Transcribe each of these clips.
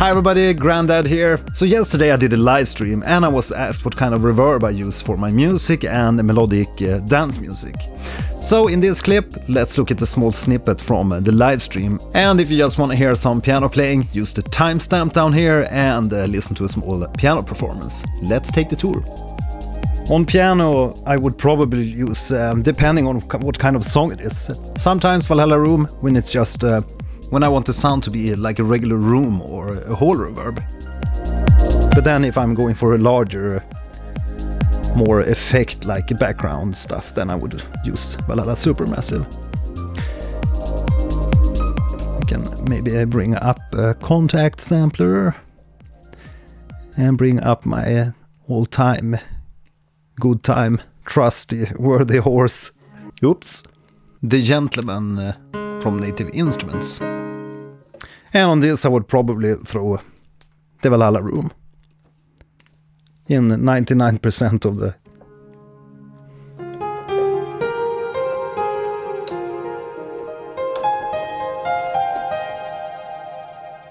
Hi everybody, Grandad here. So yesterday I did a live stream and I was asked what kind of reverb I use for my music and melodic dance music. So in this clip, let's look at a small snippet from the live stream. And if you just want to hear some piano playing, use the timestamp down here and listen to a small piano performance. Let's take the tour. On piano, I would probably use, depending on what kind of song it is, sometimes Valhalla Room when it's just when I want the sound to be like a regular room or a hall reverb. But then if I'm going for a larger, more effect like background stuff, then I would use Valhalla Supermassive. I can maybe bring up a contact sampler and bring up my all-time good time trusty worthy horse. Oops. The Gentleman from Native Instruments. And on this I would probably throw the Valhalla Room in 99% of the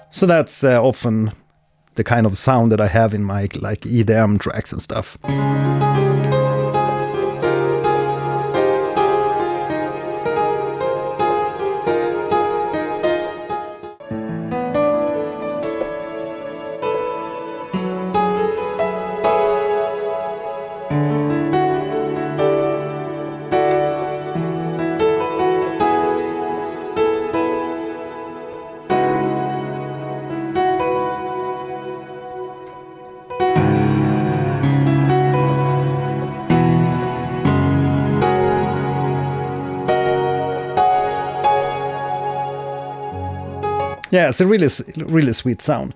so that's often the kind of sound that I have in my like EDM tracks and stuff. Yeah, it's a really sweet sound.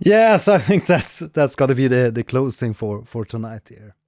Yeah, so I think that's got to be the closing for tonight here.